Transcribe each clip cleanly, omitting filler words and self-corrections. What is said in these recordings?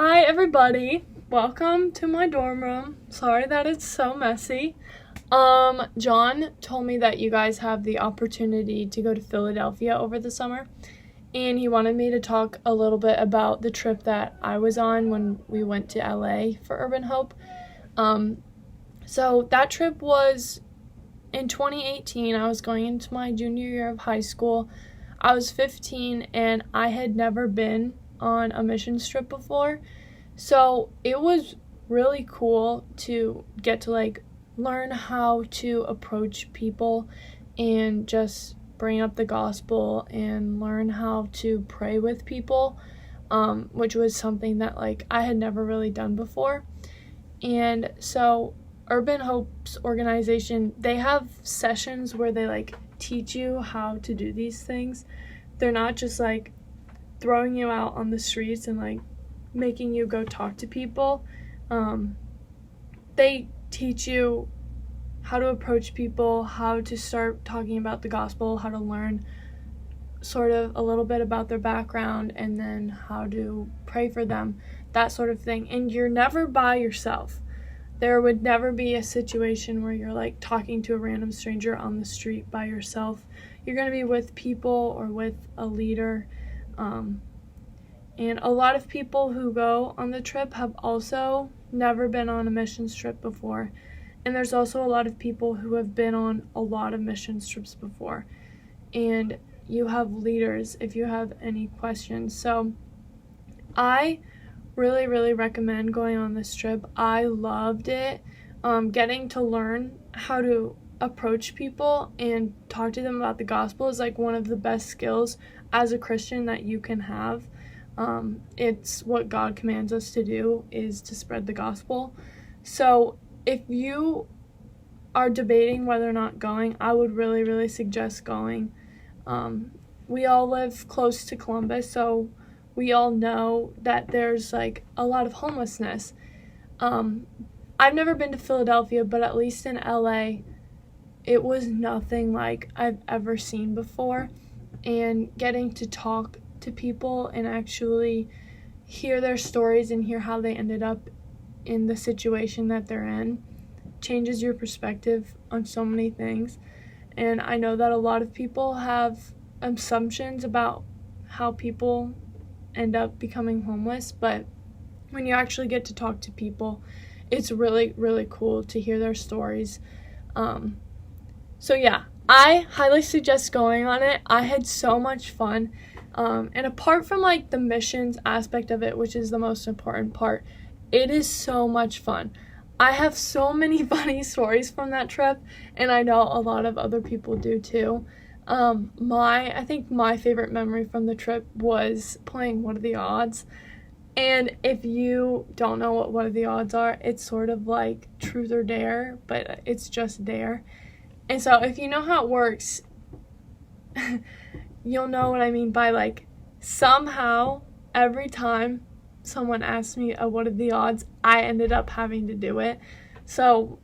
Hi everybody, welcome to my dorm room. Sorry that it's so messy. John told me that you guys have the opportunity to go to Philadelphia over the summer, and he wanted me to talk a little bit about the trip that I was on when we went to LA for Urban Hope. So that trip was in 2018. I was going into my junior year of high school. I was 15 and I had never been on a missions trip before. So it was really cool to get to learn how to approach people and just bring up the gospel and learn how to pray with people, which was something that I had never really done before. And so Urban Hope's organization, they have sessions where they teach you how to do these things. They're not just throwing you out on the streets and making you go talk to people. They teach you how to approach people, how to start talking about the gospel, how to learn sort of a little bit about their background, and then how to pray for them, that sort of thing. And you're never by yourself. There would never be a situation where you're talking to a random stranger on the street by yourself. You're going to be with people or with a leader. And a lot of people who go on the trip have also never been on a missions trip before. And there's also a lot of people who have been on a lot of missions trips before. And you have leaders if you have any questions. So I really, really recommend going on this trip. I loved it. Getting to learn how to approach people and talk to them about the gospel is one of the best skills as a Christian that you can have. It's what God commands us to do, is to spread the gospel. So if you are debating whether or not going, I would really, really suggest going. We all live close to Columbus, so we all know that there's a lot of homelessness. I've never been to Philadelphia, but at least in LA, it was nothing like I've ever seen before. And getting to talk to people and actually hear their stories and hear how they ended up in the situation that they're in changes your perspective on so many things. And I know that a lot of people have assumptions about how people end up becoming homeless, but when you actually get to talk to people, it's really, really cool to hear their stories. So yeah, I highly suggest going on it. I had so much fun. And apart from the missions aspect of it, which is the most important part, it is so much fun. I have so many funny stories from that trip, and I know a lot of other people do too. I think my favorite memory from the trip was playing What Are the Odds? And if you don't know what are the odds are, it's sort of like Truth or Dare, but it's just Dare. And so if you know how it works, you'll know what I mean by somehow every time someone asked me what are the odds, I ended up having to do it. So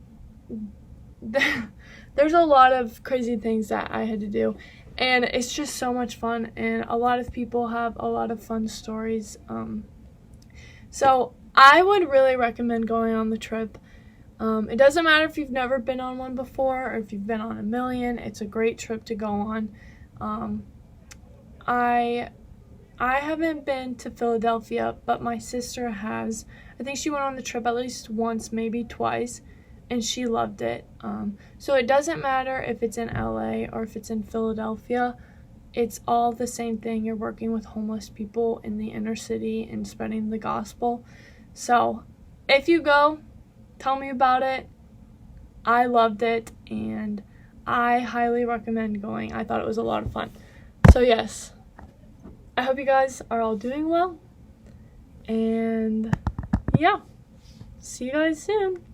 there's a lot of crazy things that I had to do, and it's just so much fun, and a lot of people have a lot of fun stories. So I would really recommend going on the trip. It doesn't matter if you've never been on one before or if you've been on a million. It's a great trip to go on. I haven't been to Philadelphia, but my sister has. I think she went on the trip at least once, maybe twice, and she loved it. So it doesn't matter if it's in LA or if it's in Philadelphia. It's all the same thing. You're working with homeless people in the inner city and spreading the gospel. So if you go, tell me about it. I loved it, and I highly recommend going. I thought it was a lot of fun. So yes, I hope you guys are all doing well, and yeah, see you guys soon.